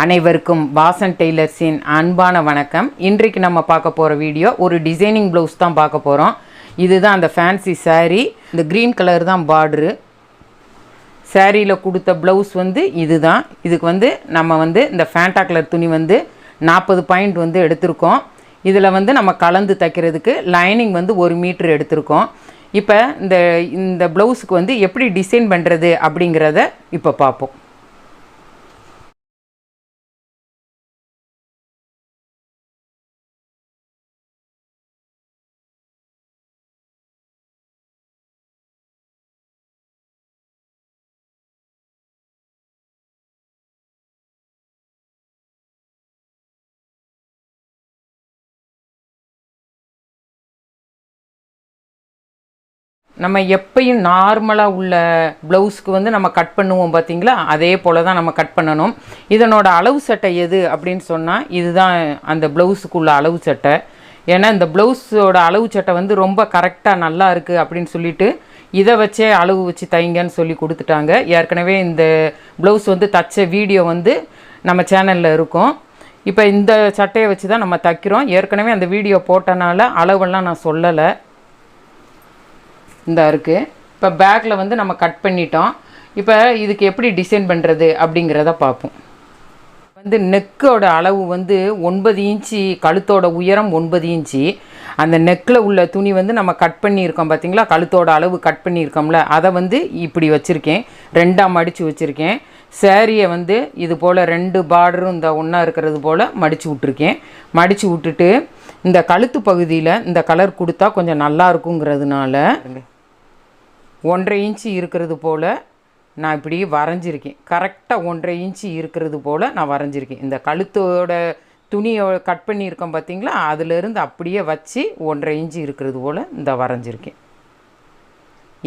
அனைவருக்கும் வாசன் டெய்லர்ஸின் அன்பான வணக்கம். இன்றைக்கு நம்ம பார்க்க போகிற வீடியோ ஒரு டிசைனிங் ப்ளவுஸ் தான் பார்க்க போகிறோம். இதுதான் அந்த ஃபேன்சி சாரீ. இந்த க்ரீன் கலர் தான் பார்டரு. சாரியில் கொடுத்த ப்ளவுஸ் இதுதான். இதுக்கு நம்ம இந்த ஃபேண்டா கலர் துணி 40 பாயிண்ட் எடுத்திருக்கோம். இதில் நம்ம கலந்து தைக்கிறதுக்கு லைனிங் 1 மீட்டர் எடுத்திருக்கோம். இப்போ இந்த ப்ளவுஸுக்கு எப்படி டிசைன் பண்ணுறது அப்படிங்கிறத இப்போ பார்ப்போம். நம்ம எப்பயும் நார்மலாக உள்ள ப்ளவுஸ்க்கு நம்ம கட் பண்ணுவோம் பார்த்தீங்களா, அதே போல் தான் நம்ம கட் பண்ணணும். இதனோட அளவு சட்டை எது அப்படின்னு சொன்னால் இதுதான் அந்த ப்ளவுஸுக்குள்ள அளவு சட்டை. ஏன்னா இந்த ப்ளவுஸோட அளவு சட்டை ரொம்ப கரெக்டாக நல்லா இருக்குது அப்படின்னு சொல்லிட்டு இதை வச்சே அளவு வச்சு தைங்கன்னு சொல்லி கொடுத்துட்டாங்க. ஏற்கனவே இந்த ப்ளவுஸ் தச்ச வீடியோ நம்ம சேனலில் இருக்கும். இப்போ இந்த சட்டையை வச்சு தான் நம்ம தைக்கிறோம். ஏற்கனவே அந்த வீடியோ போட்டனால அளவெல்லாம் நான் சொல்லலை. இந்த இருக்குது. இப்போ பேக்கில் நம்ம கட் பண்ணிட்டோம். இப்போ இதுக்கு எப்படி டிசைன் பண்ணுறது அப்படிங்கிறத பார்ப்போம். நெக்கோட அளவு 9 இன்ச்சு, கழுத்தோட உயரம் 9 இன்ச்சு. அந்த நெக்கில் உள்ள துணி நம்ம கட் பண்ணியிருக்கோம் பார்த்தீங்களா, கழுத்தோட அளவு கட் பண்ணியிருக்கோம்ல, அதை இப்படி வச்சுருக்கேன். 2ஆக மடித்து வச்சுருக்கேன். சேரீயை இது போல் 2 பார்டரும் இந்த ஒன்றா இருக்கிறது போல் மடித்து விட்ருக்கேன். மடித்து விட்டுட்டு இந்த கழுத்து பகுதியில் இந்த கலர் கொடுத்தா கொஞ்சம் நல்லா இருக்குங்கிறதுனால 1.5 இன்ச்சு இருக்கிறது போல் நான் இப்படி வரைஞ்சிருக்கேன். கரெக்டாக 1.5 இன்ச்சு இருக்கிறது போல் நான் வரைஞ்சிருக்கேன். இந்த கழுத்தோட துணியை கட் பண்ணியிருக்கோம் பார்த்தீங்களா, அதிலேருந்து அப்படியே வச்சு 1.5 இன்ச்சு இருக்கிறது போல் இந்த வரைஞ்சிருக்கேன்.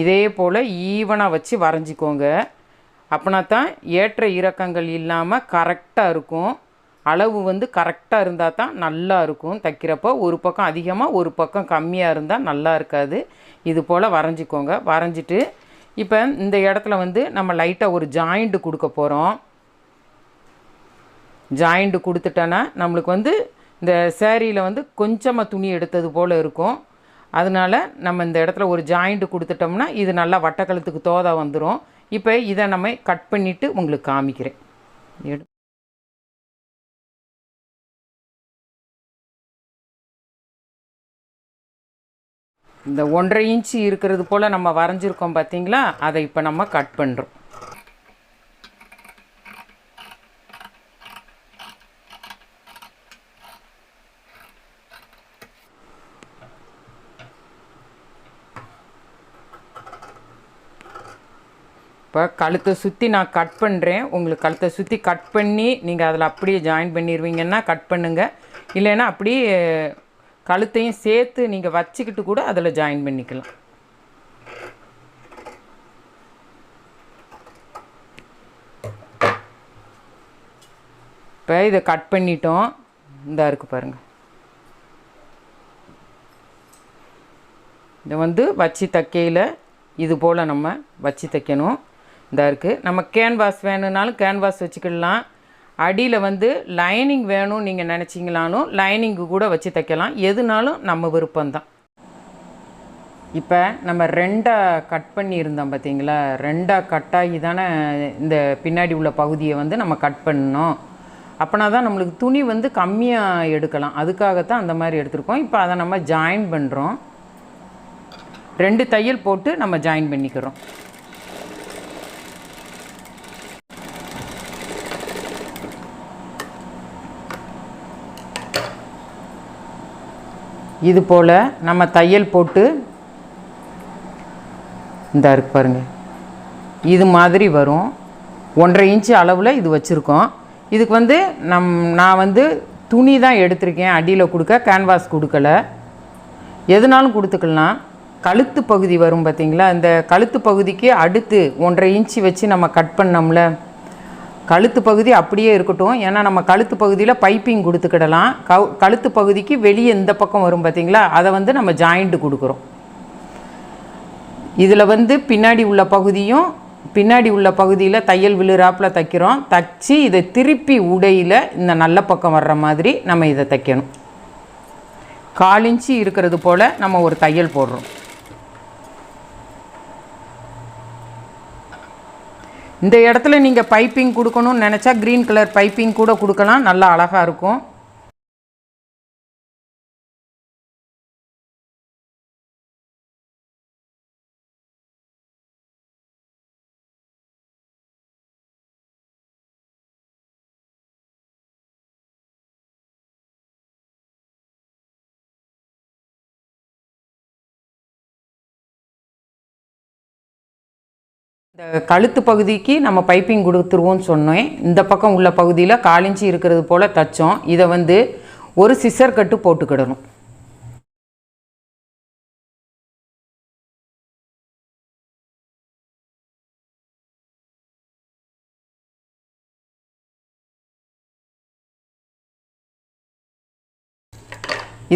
இதே போல் ஈவனாக வச்சு வரைஞ்சிக்கோங்க. அப்படின்னா தான் ஏற்ற இறக்கங்கள் இல்லாமல் கரெக்டாக இருக்கும். அளவு கரெக்டாக இருந்தால் தான் நல்லா இருக்கும். தைக்கிறப்போ ஒரு பக்கம் அதிகமாக ஒரு பக்கம் கம்மியாக இருந்தால் நல்லா இருக்காது. இது போல் வரைஞ்சிக்கோங்க. வரைஞ்சிட்டு இப்போ இந்த இடத்துல நம்ம லைட்டாக ஒரு ஜாயிண்ட்டு கொடுக்க போகிறோம். ஜாயிண்ட்டு கொடுத்துட்டோன்னா நம்மளுக்கு இந்த சேரீயில் கொஞ்சமாக துணி எடுத்தது போல் இருக்கும். அதனால் நம்ம இந்த இடத்துல ஒரு ஜாயிண்ட்டு கொடுத்துட்டோம்னா இது நல்லா வட்டக்கழுத்துக்கு தோதா வந்துடும். இப்போ இதை நம்ம கட் பண்ணிவிட்டு உங்களுக்கு காமிக்கிறேன். இந்த 1.5 இன்ச்சு இருக்கிறது போல் நம்ம வரைஞ்சிருக்கோம் பார்த்தீங்களா, அதை இப்போ நம்ம கட் பண்ணுறோம். இப்போ கழுத்தை சுற்றி நான் கட் பண்ணுறேன். உங்களுக்கு கழுத்தை சுற்றி கட் பண்ணி நீங்கள் அதில் அப்படியே ஜாயின் பண்ணிடுவீங்கன்னா கட் பண்ணுங்கள். இல்லைன்னா அப்படியே கழுத்தையும் சேர்த்து நீங்கள் வச்சுக்கிட்டு கூட அதில் ஜாயின் பண்ணிக்கலாம். இப்போ இதை கட் பண்ணிட்டோம். இந்த இருக்குது பாருங்கள். இதை வச்சு தைக்கையில் இது போல் நம்ம வச்சு தைக்கணும். இந்த இருக்குது. நம்ம கேன்வாஸ் வேணும்னாலும் கேன்வாஸ் வச்சுக்கிடலாம். அடியில் லைனிங் வேணும்னு நீங்கள் நினச்சிங்களாலும் லைனிங்கு கூட வச்சு தைக்கலாம். எதுனாலும் நம்ம விருப்பம்தான். இப்போ நம்ம 2ஆக கட் பண்ணியிருந்தோம் பார்த்தீங்களா, 2ஆக கட்டாகி தானே இந்த பின்னாடி உள்ள பகுதியை நம்ம கட் பண்ணணும். அப்படின்னா தான் நம்மளுக்கு துணி கம்மியாக எடுக்கலாம். அதுக்காகத்தான் அந்த மாதிரி எடுத்துருக்கோம். இப்போ அதை நம்ம ஜாயின் பண்ணுறோம். 2 தையல் போட்டு நம்ம ஜாயின் பண்ணிக்கிறோம். இது போல் நம்ம தையல் போட்டு இந்த இருக்கு பாருங்கள், இது மாதிரி வரும். 1.5 இன்ச்சு அளவில் இது வச்சுருக்கோம். இதுக்கு நான் துணி தான் எடுத்திருக்கேன். அடியில் கொடுக்க கேன்வாஸ் கொடுக்கலை. எதுனாலும் கொடுத்துக்கலாம். கழுத்து பகுதி வரும் பார்த்தீங்களா, இந்த கழுத்து பகுதிக்கு அடுத்து 1.5 இன்ச்சு வச்சு நம்ம கட் பண்ணோம்ல, கழுத்து பகுதி அப்படியே இருக்கட்டும். ஏன்னா நம்ம கழுத்து பகுதியில் பைப்பிங் கொடுத்துக்கிடலாம். கழுத்து பகுதிக்கு வெளியே இந்த பக்கம் வரும் பார்த்தீங்களா, அதை நம்ம ஜாயிண்ட்டு கொடுக்குறோம். இதில் பின்னாடி உள்ள பகுதியும் பின்னாடி உள்ள பகுதியில் தையல் விழுறாப்பில் தைக்கிறோம். தைச்சி இதை திருப்பி உடையில் இந்த நல்ல பக்கம் வர்ற மாதிரி நம்ம இதை தைக்கணும். 1/4 இன்ச்சு இருக்கிறது போல் நம்ம ஒரு தையல் போடுறோம். இந்த இடத்துல நீங்கள் பைப்பிங் கொடுக்கணும்னு நினச்சா க்ரீன் கலர் பைப்பிங் கூட கொடுக்கலாம், நல்லா அழகாக இருக்கும். இந்த கழுத்து பகுதிக்கு நம்ம பைப்பிங் கொடுத்துருவோம்னு சொன்னேன். இந்த பக்கம் உள்ள பகுதியில் 1/4 இன்ச்சு இருக்கிறது போல் தைச்சோம். இதை வந்து ஒரு சிசர் கட்டு போட்டுக்கிடணும்.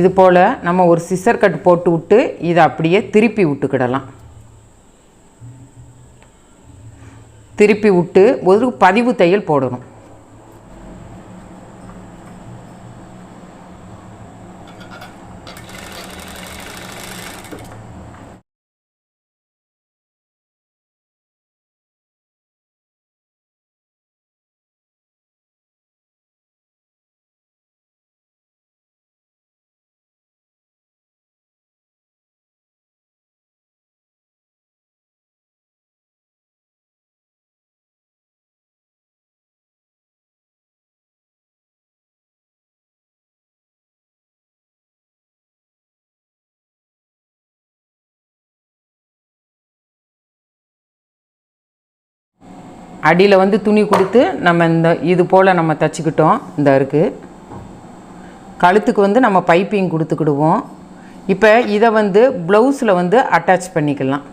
இது போல் நம்ம ஒரு சிசர் கட்டு போட்டு விட்டு இதை அப்படியே திருப்பி விட்டுக்கிடலாம். திருப்பி விட்டு ஒரு பதிவு தையல் போடணும். அடியில் வந்து துணி கொடுத்து நம்ம இந்த இது போல் நம்ம தைச்சிக்கிட்டோம். இந்த இருக்குது கழுத்துக்கு வந்து நம்ம பைப்பிங் கொடுத்துக்கிடுவோம். இப்போ இதை வந்து ப்ளவுஸில் வந்து அட்டாச் பண்ணிக்கலாம்.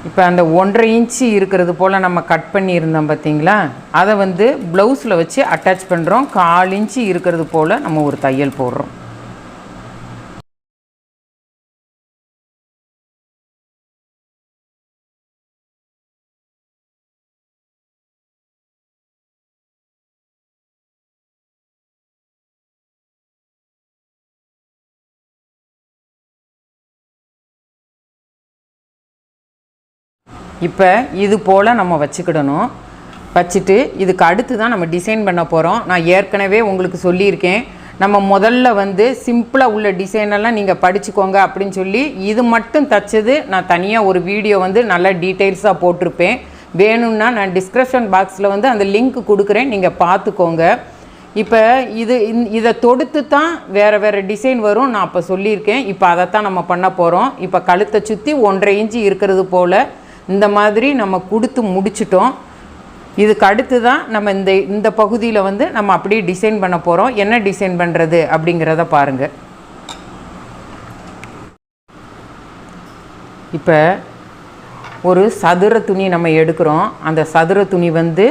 இப்போ அந்த 1/2 இன்ச்சு இருக்கிறது போல் நம்ம கட் பண்ணியிருந்தோம் பார்த்திங்களா, அதை வந்து ப்ளவுஸில் வச்சு அட்டாச் பண்ணுறோம். 1/4 இன்ச்சு இருக்கிறது போல் நம்ம ஒரு தையல் போடுறோம். இப்போ இது போல் நம்ம வச்சுக்கிடணும். வச்சுட்டு இதுக்கு அடுத்து தான் நம்ம டிசைன் பண்ண போகிறோம். நான் ஏற்கனவே உங்களுக்கு சொல்லியிருக்கேன், நம்ம முதல்ல வந்து சிம்பிளாக உள்ள டிசைனெல்லாம் நீங்கள் படிச்சுக்கோங்க அப்படின்னு சொல்லி இது மட்டும் தைச்சது நான் தனியாக ஒரு வீடியோ வந்து நல்லா டீட்டெயில்ஸாக போட்டிருப்பேன். வேணும்னா நான் டிஸ்கிரிப்ஷன் பாக்ஸில் வந்து அந்த லிங்க் கொடுக்குறேன், நீங்கள் பார்த்துக்கோங்க. இப்போ இதை தொடுத்து தான் வேறு வேறு டிசைன் வரும், நான் அப்போ சொல்லியிருக்கேன். இப்போ அதைத்தான் நம்ம பண்ண போகிறோம். இப்போ கழுத்தை சுற்றி 1/2 இன்ச்சு இருக்கிறது போல் இந்த மாதிரி நம்ம கொடுத்து முடிச்சிட்டோம். இதுக்கு அடுத்து தான் நம்ம இந்த பகுதியில் வந்து நம்ம அப்படியே டிசைன் பண்ண போகிறோம். என்ன டிசைன் பண்ணுறது அப்படிங்கிறத பாருங்கள். இப்போ ஒரு சதுர துணி நம்ம எடுக்கிறோம். அந்த சதுர துணி வந்து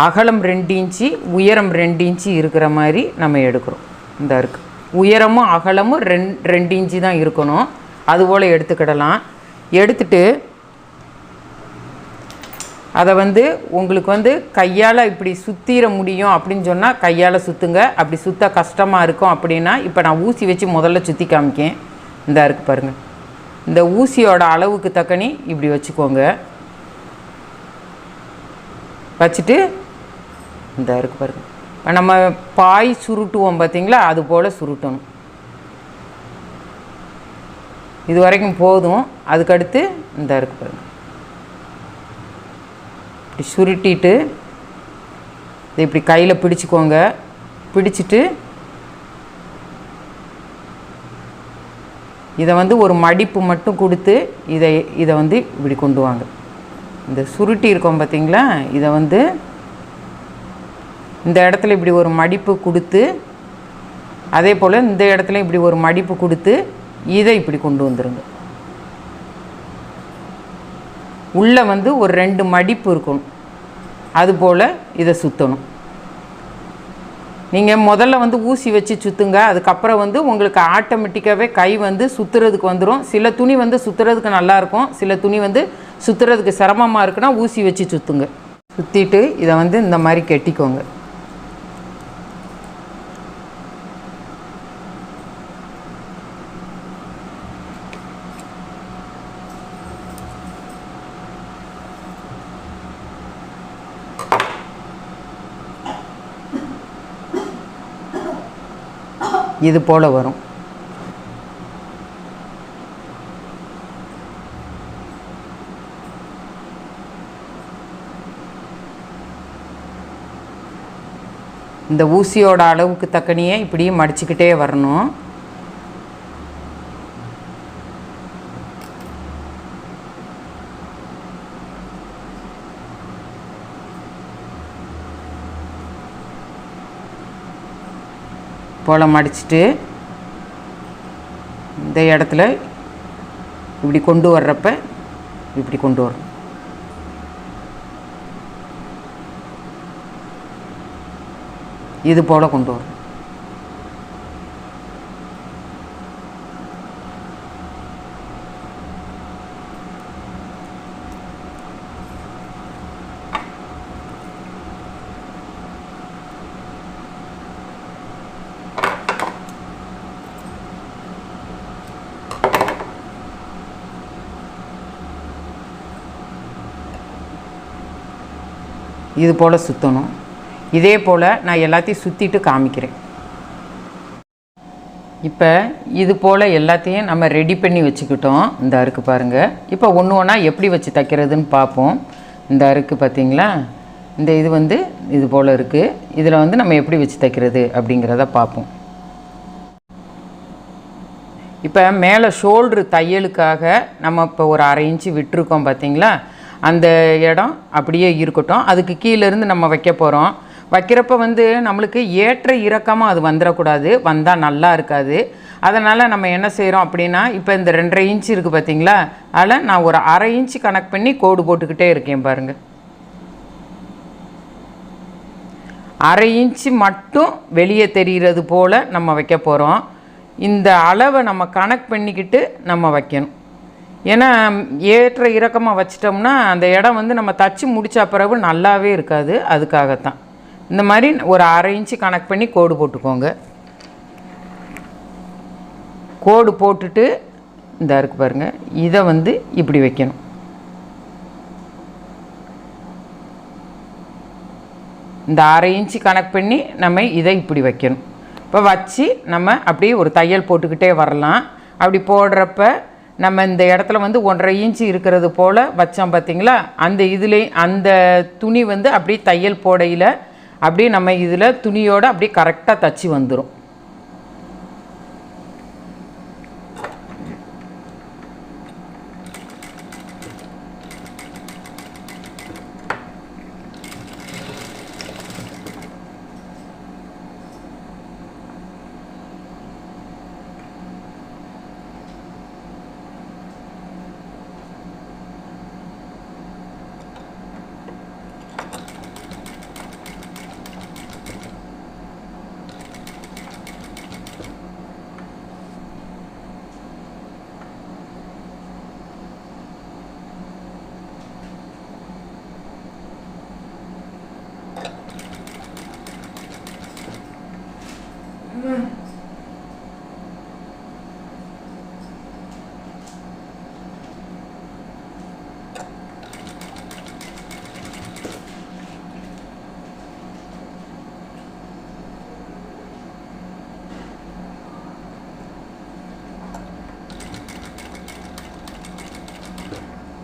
அகலம் 2 இன்ச்சு உயரம் 2 இன்ச்சு இருக்கிற மாதிரி நம்ம எடுக்கிறோம். இந்த இருக்குது உயரமும் அகலமும் 2 இன்ச்சு தான் இருக்கணும். அதுபோல் எடுத்துக்கிடலாம். எடுத்துட்டு அதை வந்து உங்களுக்கு வந்து கையால் இப்படி சுற்றிட முடியும் அப்படின்னு சொன்னால் கையால் சுற்றுங்க. அப்படி சுற்ற கஷ்டமாக இருக்கும் அப்படின்னா இப்போ நான் ஊசி வச்சு முதல்ல சுற்றி காமிக்கேன். இந்த இருக்குது பாருங்கள், இந்த ஊசியோட அளவுக்கு தக்கனி இப்படி வச்சுக்கோங்க. வச்சுட்டு இந்த இருக்குது பாருங்கள், நம்ம பாய் சுருட்டுவோம் பார்த்திங்களா, அது போல் சுருட்டணும். இது வரைக்கும் போதும். அதுக்கடுத்து இந்த இருக்குது பாருங்கள், இப்படி சுருட்டிட்டு இதை இப்படி கையில் பிடிச்சிக்கோங்க. பிடிச்சிட்டு இதை வந்து ஒரு மடிப்பு மட்டும் கொடுத்து இதை வந்து இப்படி கொண்டு வாங்க. இந்த சுருட்டி இருக்கோம் பார்த்திங்களா, இதை வந்து இந்த இடத்துல இப்படி ஒரு மடிப்பு கொடுத்து, அதே போல் இந்த இடத்துல இப்படி ஒரு மடிப்பு கொடுத்து இதை இப்படி கொண்டு வந்துடுங்க. உள்ளே வந்து ஒரு 2 மடிப்பு இருக்கணும். அதுபோல் இதை சுற்றணும். நீங்கள் முதல்ல வந்து ஊசி வச்சு சுற்றுங்க. அதுக்கப்புறம் வந்து உங்களுக்கு ஆட்டோமேட்டிக்காகவே கை வந்து சுற்றுறதுக்கு வந்துடும். சில துணி வந்து சுற்றுறதுக்கு நல்லாயிருக்கும், சில துணி வந்து சுற்றுறதுக்கு சிரமமாக இருக்குன்னா ஊசி வச்சு சுற்றுங்க. சுற்றிட்டு இதை வந்து இந்த மாதிரி கெட்டிக்கோங்க. இது போல் வரும். இந்த ஊசியோட அளவுக்கு தக்கனியே இப்படியே மடிச்சுக்கிட்டே வரணும். போல் மடிச்சுட்டு இந்த இடத்துல இப்படி கொண்டு வர்றப்ப இப்படி கொண்டு வரணும். இது போல் கொண்டு வரணும். இது போல் சுற்றணும். இதே போல் நான் எல்லாத்தையும் சுற்றிட்டு காமிக்கிறேன். இப்போ இது போல் எல்லாத்தையும் நம்ம ரெடி பண்ணி வச்சுக்கிட்டோம். இந்த அருக்கு பாருங்கள். இப்போ ஒன்று ஒன்றா எப்படி வச்சு தைக்கிறதுன்னு பார்ப்போம். இந்த அருக்கு பார்த்திங்களா, இந்த இது வந்து இது போல் இருக்குது. இதில் வந்து நம்ம எப்படி வச்சு தைக்கிறது அப்படிங்கிறத பார்ப்போம். இப்போ மேலே ஷோல்ட்ரு தையலுக்காக நம்ம இப்போ ஒரு 1/2 இன்ச்சு விட்டுருக்கோம் பார்த்திங்களா, அந்த இடம் அப்படியே இருக்கட்டும். அதுக்கு கீழேருந்து நம்ம வைக்க போகிறோம். வைக்கிறப்ப வந்து நம்மளுக்கு ஏற்ற இறக்கமாக அது வந்துடக்கூடாது, வந்தால் நல்லா இருக்காது. அதனால் நம்ம என்ன செய்கிறோம் அப்படின்னா, இப்போ இந்த 2.5 இன்ச்சு இருக்குது பார்த்திங்களா, அதில் நான் ஒரு 1/2 இன்ச்சு கணக்கு பண்ணி கோடு போட்டுக்கிட்டே இருக்கேன் பாருங்கள். 1/2 இன்ச்சு மட்டும் வெளியே தெரிகிறது போல் நம்ம வைக்க போகிறோம். இந்த அளவை நம்ம கணக்கு பண்ணிக்கிட்டு நம்ம வைக்கணும். ஏன்னா ஏற்ற இறக்கமாக வச்சிட்டோம்னா அந்த இடம் வந்து நம்ம தச்சு முடித்த பிறகு நல்லாவே இருக்காது. அதுக்காகத்தான் இந்த மாதிரி ஒரு 1/2 இன்ச்சு கணக்கு பண்ணி கோடு போட்டுக்கோங்க. கோடு போட்டுட்டு இந்த இருக்கு பாருங்கள், இதை வந்து இப்படி வைக்கணும். இந்த 1/2 இன்ச்சு கணக்கு பண்ணி நம்ம இதை இப்படி வைக்கணும். இப்போ வச்சு நம்ம அப்படியே ஒரு தையல் போட்டுக்கிட்டே வரலாம். அப்படி போடுறப்ப நம்ம இந்த இடத்துல வந்து 1.5 இன்ச்சு இருக்கிறது போல் வச்சோம் பார்த்திங்களா, அந்த இதிலே அந்த துணி வந்து அப்படியே தையல் போடையில் அப்படியே நம்ம இதில் துணியோடு அப்படியே கரெக்டாக தச்சு வந்துடும்.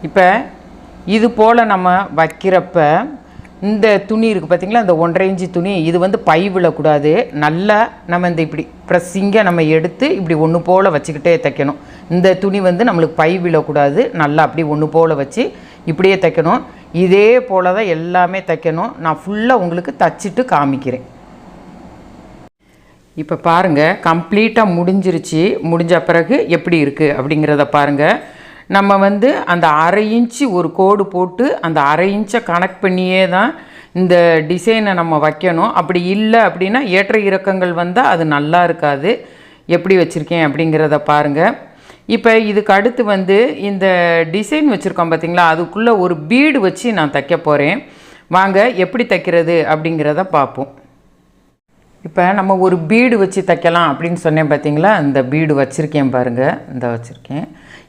இப்போ இது போல் நம்ம வைக்கிறப்ப இந்த துணி இருக்குது பார்த்திங்களா, இந்த 1.5 இன்ச்சு துணி, இது வந்து பை விழக்கூடாது. நல்லா நம்ம இந்த இப்படி ப்ரெஸ்ஸிங்கை நம்ம எடுத்து இப்படி ஒன்று போல் வச்சுக்கிட்டே தைக்கணும். இந்த துணி வந்து நம்மளுக்கு பை விழக்கூடாது. நல்லா அப்படி ஒன்று போல் வச்சு இப்படியே தைக்கணும். இதே போல் தான் எல்லாமே தைக்கணும். நான் ஃபுல்லாக உங்களுக்கு தச்சுட்டு காமிக்கிறேன். இப்போ பாருங்கள், கம்ப்ளீட்டாக முடிஞ்சிருச்சு. முடிஞ்ச பிறகு எப்படி இருக்குது அப்படிங்கிறத பாருங்கள். நம்ம வந்து அந்த 1/2 இன்ச்சு ஒரு கோடு போட்டு அந்த 1/2 இன்ச்சை கனெக்ட் பண்ணியே தான் இந்த டிசைனை நம்ம வைக்கணும். அப்படி இல்லை அப்படின்னா ஏற்ற இறக்கங்கள் வந்தால் அது நல்லா இருக்காது. எப்படி வச்சுருக்கேன் அப்படிங்கிறத பாருங்கள். இப்போ இதுக்கு அடுத்து வந்து இந்த டிசைன் வச்சுருக்கோம் பார்த்திங்களா, அதுக்குள்ளே ஒரு பீடு வச்சு நான் தைக்க போகிறேன். வாங்க எப்படி தைக்கிறது அப்படிங்கிறத பார்ப்போம். இப்போ நம்ம ஒரு பீடு வச்சு தைக்கலாம் அப்படின்னு சொன்னேன் பார்த்திங்களா, இந்த பீடு வச்சுருக்கேன் பாருங்கள், இந்த வச்சுருக்கேன்.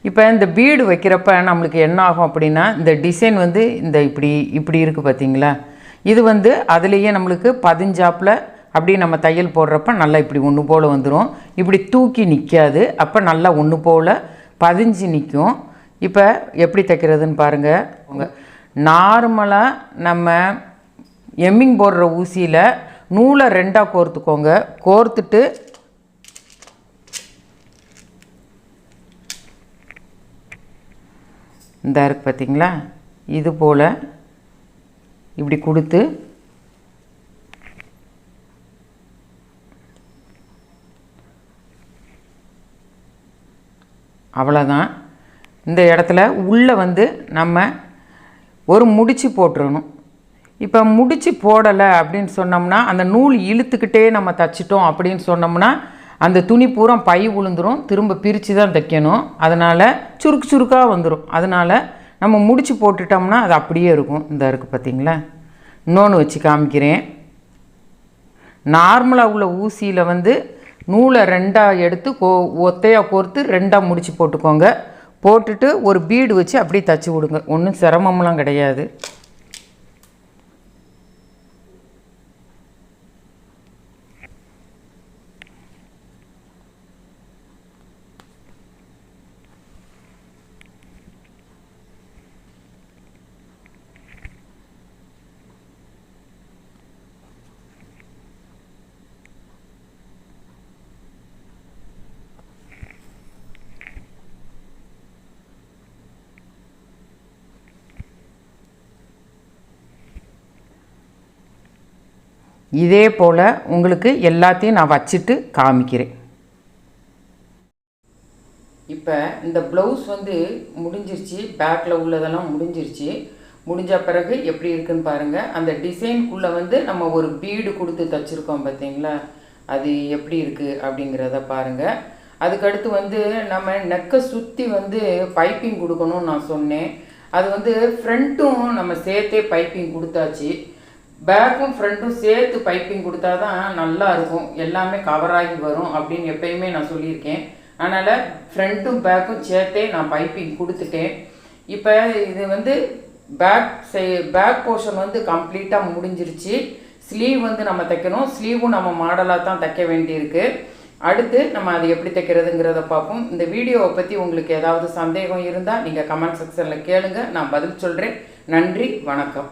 இப்போ இந்த பீடு வைக்கிறப்ப நம்மளுக்கு என்ன ஆகும் அப்படின்னா, இந்த டிசைன் வந்து இந்த இப்படி இருக்குது பார்த்திங்களா, இது வந்து அதுலேயே நம்மளுக்கு பதிஞ்சாப்பில் அப்படி நம்ம தையல் போடுறப்ப நல்லா இப்படி ஒன்று போல் வந்துடும். இப்படி தூக்கி நிற்காது, அப்போ நல்லா ஒன்று போல் பதிஞ்சு நிற்கும். இப்போ எப்படி தைக்கிறதுன்னு பாருங்கள். உங்கள் நார்மலாக நம்ம எம்மிங் போடுற ஊசியில் நூலை 2ஆக கோர்த்துக்கோங்க. கோர்த்துட்டு இந்த இருக்கு பார்த்திங்களா, இது போல் இப்படி கொடுத்து அவ்வளோதான். இந்த இடத்துல உள்ளே வந்து நம்ம ஒரு முடிச்சு போட்டுறணும். இப்போ முடிச்சு போடலை அப்படின்னு சொன்னோம்னா, அந்த நூல் இழுத்துக்கிட்டே நம்ம தைச்சிட்டோம் அப்படின்னு சொன்னோம்னா அந்த துணி பூரா பை விழுந்துடும். திரும்ப பிரித்து தான் தைக்கணும். அதனால் சுருக்காக வந்துடும். அதனால் நம்ம முடிச்சு போட்டுட்டோம்னா அது அப்படியே இருக்கும். இந்த இருக்குது பார்த்திங்களா. இன்னொன்று வச்சு காமிக்கிறேன். நார்மலாக உள்ள ஊசியில் வந்து நூலை 2ஆக எடுத்து ஒத்தையாக கோர்த்து 2ஆக முடிச்சு போட்டுக்கோங்க. போட்டுட்டு ஒரு பீடு வச்சு அப்படியே தைச்சி விடுங்க. ஒன்றும் சிரமம்லாம் கிடையாது. இதே போல் உங்களுக்கு எல்லாத்தையும் நான் வச்சுட்டு காமிக்கிறேன். இப்போ இந்த ப்ளவுஸ் வந்து முடிஞ்சிருச்சு. பேக்கில் உள்ளதெல்லாம் முடிஞ்சிருச்சு. முடிஞ்ச பிறகு எப்படி இருக்குன்னு பாருங்கள். அந்த டிசைனுக்குள்ளே வந்து நம்ம ஒரு பீடு கொடுத்து தைச்சிருக்கோம் பார்த்திங்களா, அது எப்படி இருக்குது அப்படிங்கிறத பாருங்கள். அதுக்கடுத்து வந்து நம்ம நெக்கை சுற்றி வந்து பைப்பிங் கொடுக்கணும்னு நான் சொன்னேன். அது வந்து ஃப்ரண்ட்டும் நம்ம சேர்த்தே பைப்பிங் கொடுத்தாச்சு. பேக்கும் ஃப்ரண்ட்டும் சேர்த்து பைப்பிங் கொடுத்தா தான் நல்லா இருக்கும், எல்லாமே கவராகி வரும் அப்படின்னு எப்பயுமே நான் சொல்லியிருக்கேன். அதனால் ஃப்ரண்ட்டும் பேக்கும் சேர்த்தே நான் பைப்பிங் கொடுத்துட்டேன். இப்போ இது வந்து பேக் போர்ஷன் வந்து கம்ப்ளீட்டாக முடிஞ்சிருச்சு. ஸ்லீவ் வந்து நம்ம தைக்கணும். ஸ்லீவும் நம்ம மாடலாக தான் தைக்க வேண்டியிருக்கு. அடுத்து நம்ம அதை எப்படி தைக்கிறதுங்கிறத பார்ப்போம். இந்த வீடியோவை பற்றி உங்களுக்கு ஏதாவது சந்தேகம் இருந்தால் நீங்கள் கமெண்ட் செக்ஷனில் கேளுங்க, நான் பதில் சொல்கிறேன். நன்றி, வணக்கம்.